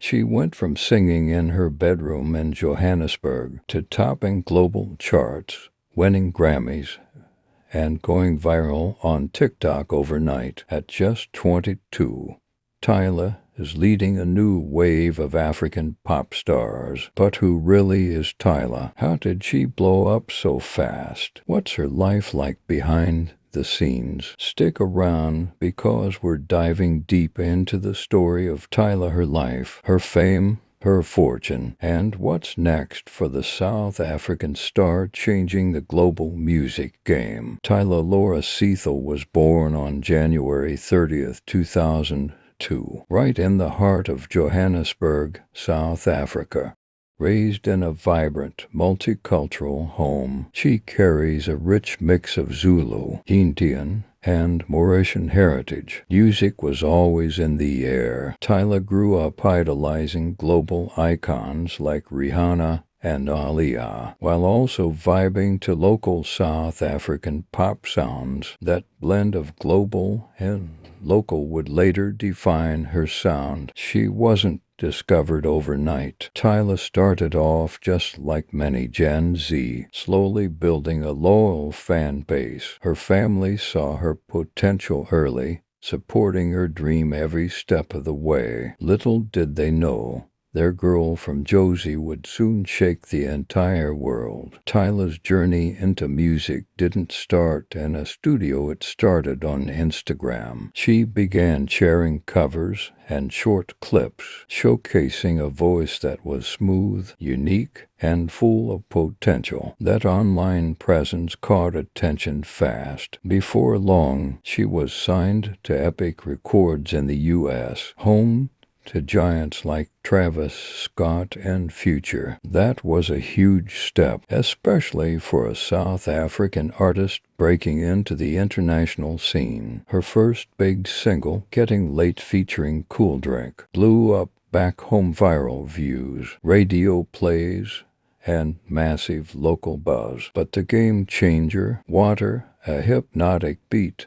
She went from singing in her bedroom in Johannesburg to topping global charts, winning Grammys, and going viral on TikTok overnight at just 22. Tyla is leading a new wave of African pop stars. But who really is Tyla? How did she blow up so fast? What's her life like behind the scenes? Stick around because we're diving deep into the story of Tyla, her life, her fame, her fortune, and what's next for the South African star changing the global music game. Tyla Laura Cecil was born on January 30th, 2002, right in the heart of Johannesburg, South Africa. Raised in a vibrant, multicultural home, she carries a rich mix of Zulu, Indian, and Mauritian heritage. Music was always in the air. Tyla grew up idolizing global icons like Rihanna and Aaliyah, while also vibing to local South African pop sounds. That blend of global and local would later define her sound. She wasn't discovered overnight. Tyla started off just like many Gen Z, slowly building a loyal fan base. Her family saw her potential early, supporting her dream every step of the way. Little did they know, their girl from Josie would soon shake the entire world. Tyla's journey into music didn't start in a studio, it started on Instagram. She began sharing covers and short clips, showcasing a voice that was smooth, unique, and full of potential. That online presence caught attention fast. Before long, she was signed to Epic Records in the U.S., home to giants like Travis Scott and Future. That was a huge step, especially for a South African artist breaking into the international scene. Her first big single, Getting Late featuring Cool Drink, blew up back home, viral views, radio plays, and massive local buzz. But the game changer, Water, a hypnotic beat,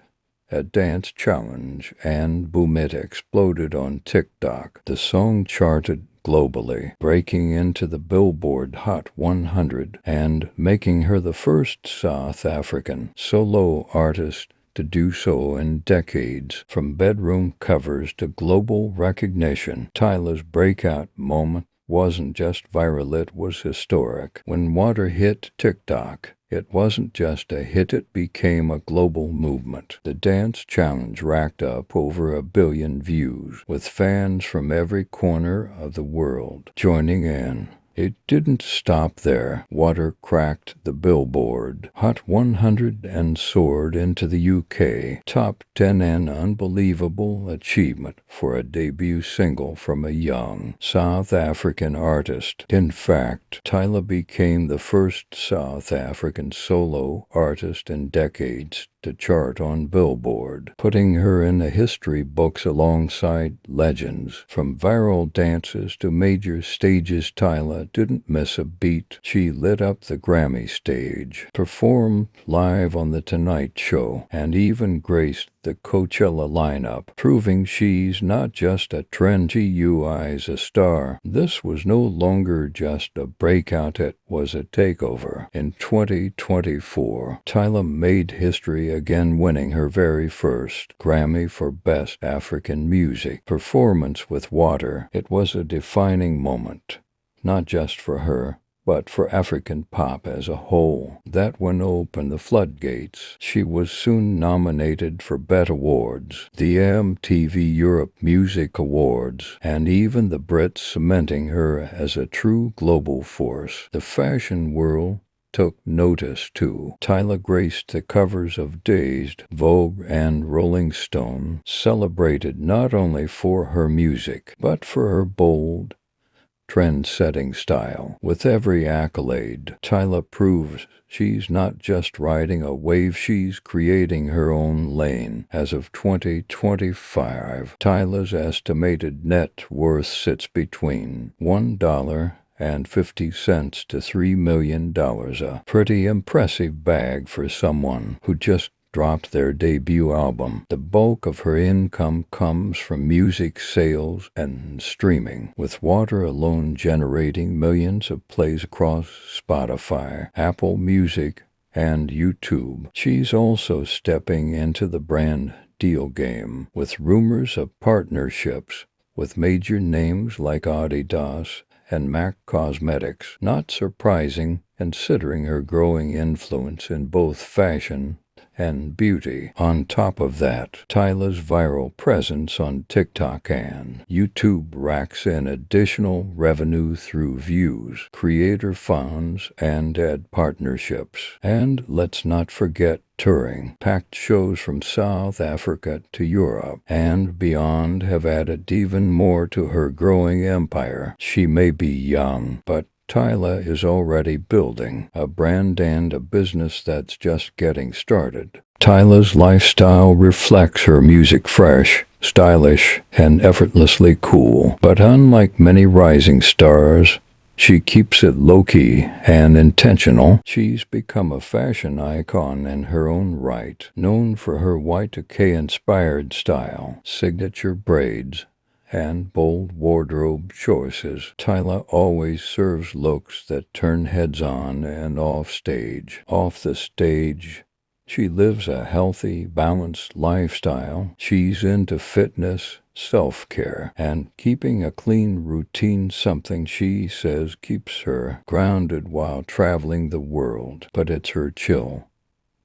a dance challenge, and boom, it exploded on TikTok. The song charted globally, breaking into the Billboard Hot 100 and making her the first South African solo artist to do so in decades. From bedroom covers to global recognition, Tyla's breakout moment wasn't just viral, it was historic. When Water hit TikTok, it wasn't just a hit, it became a global movement. The dance challenge racked up over 1 billion views, with fans from every corner of the world joining in. It didn't stop there. Water cracked the Billboard Hot 100 and soared into the UK Top 10, an unbelievable achievement for a debut single from a young South African artist. In fact, Tyla became the first South African solo artist in decades to chart on Billboard, putting her in the history books alongside legends. From viral dances to major stages, Tyla didn't miss a beat. She lit up the Grammy stage, performed live on The Tonight Show, and even graced the Coachella lineup, proving she's not just a trend, she's a star. This was no longer just a breakout, it was a takeover. In 2024, Tyla made history again, winning her very first Grammy for Best African Music Performance with Water. It was a defining moment, not just for her, but for African pop as a whole. That one opened the floodgates. She was soon nominated for BET Awards, the MTV Europe Music Awards, and even the Brits, cementing her as a true global force. The fashion world took notice too. Tyla graced the covers of Dazed, Vogue, and Rolling Stone, celebrated not only for her music, but for her bold, trend-setting style. With every accolade, Tyla proves she's not just riding a wave, she's creating her own lane. As of 2025, Tyla's estimated net worth sits between $1.50 to $3 million, a pretty impressive bag for someone who just dropped their debut album. The bulk of her income comes from music sales and streaming, with Water alone generating millions of plays across Spotify, Apple Music, and YouTube. She's also stepping into the brand deal game, with rumors of partnerships with major names like Adidas and MAC Cosmetics. Not surprising, considering her growing influence in both fashion and beauty. On top of that, Tyla's viral presence on TikTok and YouTube racks in additional revenue through views, creator funds, and ad partnerships. And let's not forget touring. Packed shows from South Africa to Europe and beyond have added even more to her growing empire. She may be young, but Tyla is already building a brand and a business that's just getting started. Tyla's lifestyle reflects her music: fresh, stylish, and effortlessly cool. But unlike many rising stars, she keeps it low-key and intentional. She's become a fashion icon in her own right, known for her Y2K-inspired style, signature braids, and bold wardrobe choices. Tyla always serves looks that turn heads on and off stage. Off the stage, she lives a healthy, balanced lifestyle. She's into fitness, self-care, and keeping a clean routine, something she says keeps her grounded while traveling the world. But it's her chill,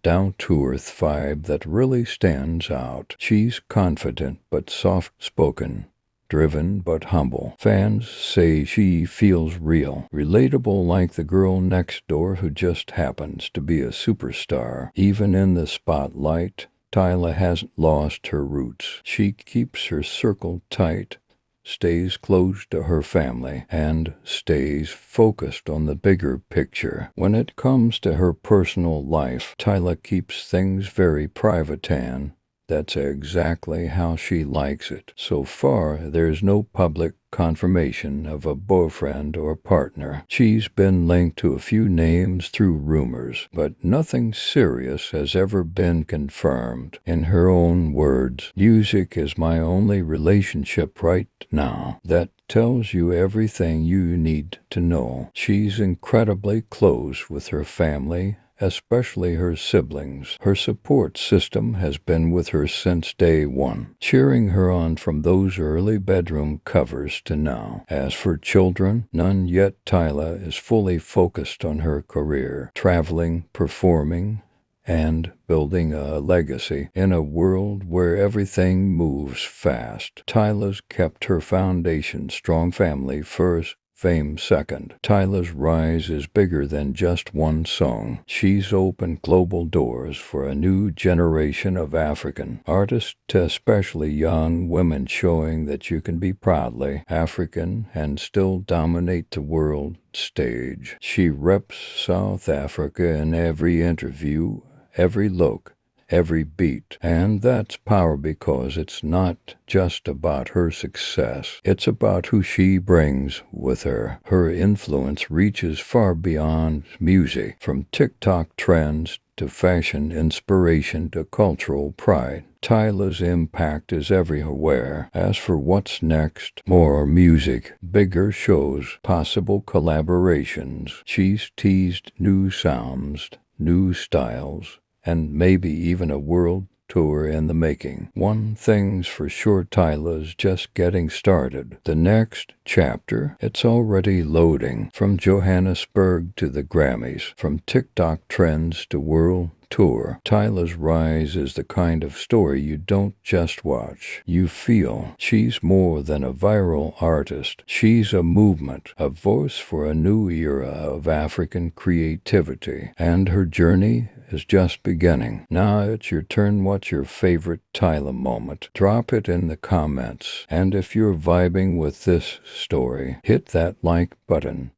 down-to-earth vibe that really stands out. She's confident but soft-spoken, driven but humble. Fans say she feels real, relatable, like the girl next door who just happens to be a superstar. Even in the spotlight, Tyla hasn't lost her roots. She keeps her circle tight, stays close to her family, and stays focused on the bigger picture. When it comes to her personal life, Tyla keeps things very private, and that's exactly how she likes it. So far, there's no public confirmation of a boyfriend or partner. She's been linked to a few names through rumors, but nothing serious has ever been confirmed. In her own words, "Music is my only relationship right now. That tells you everything you need to know." She's incredibly close with her family, especially her siblings. Her support system has been with her since day one, cheering her on from those early bedroom covers to now. As for children, none yet. Tyla is fully focused on her career, traveling, performing, and building a legacy. In a world where everything moves fast, Tyla's kept her foundation strong: family first, fame second. Tyla's rise is bigger than just one song. She's opened global doors for a new generation of African artists, especially young women, showing that you can be proudly African and still dominate the world stage. She reps South Africa in every interview, every look, every beat. And that's power, because it's not just about her success. It's about who she brings with her. Her influence reaches far beyond music, from TikTok trends to fashion inspiration to cultural pride. Tyla's impact is everywhere. As for what's next, more music, bigger shows, possible collaborations. She's teased new sounds, new styles, and maybe even a world tour in the making. One thing's for sure, Tyla's just getting started. The next chapter, it's already loading. From Johannesburg to the Grammys, from TikTok trends to world tour, Tyla's rise is the kind of story you don't just watch, you feel. She's more than a viral artist. She's a movement, a voice for a new era of African creativity. And her journey is just beginning. Now it's your turn. What's your favorite Tyla moment? Drop it in the comments. And if you're vibing with this story, hit that like button,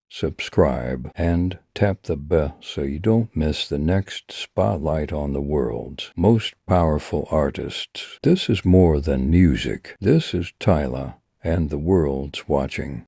subscribe, and tap the bell so you don't miss the next spotlight on the world's most powerful artists. This is more than music. This is Tyla, and the world's watching.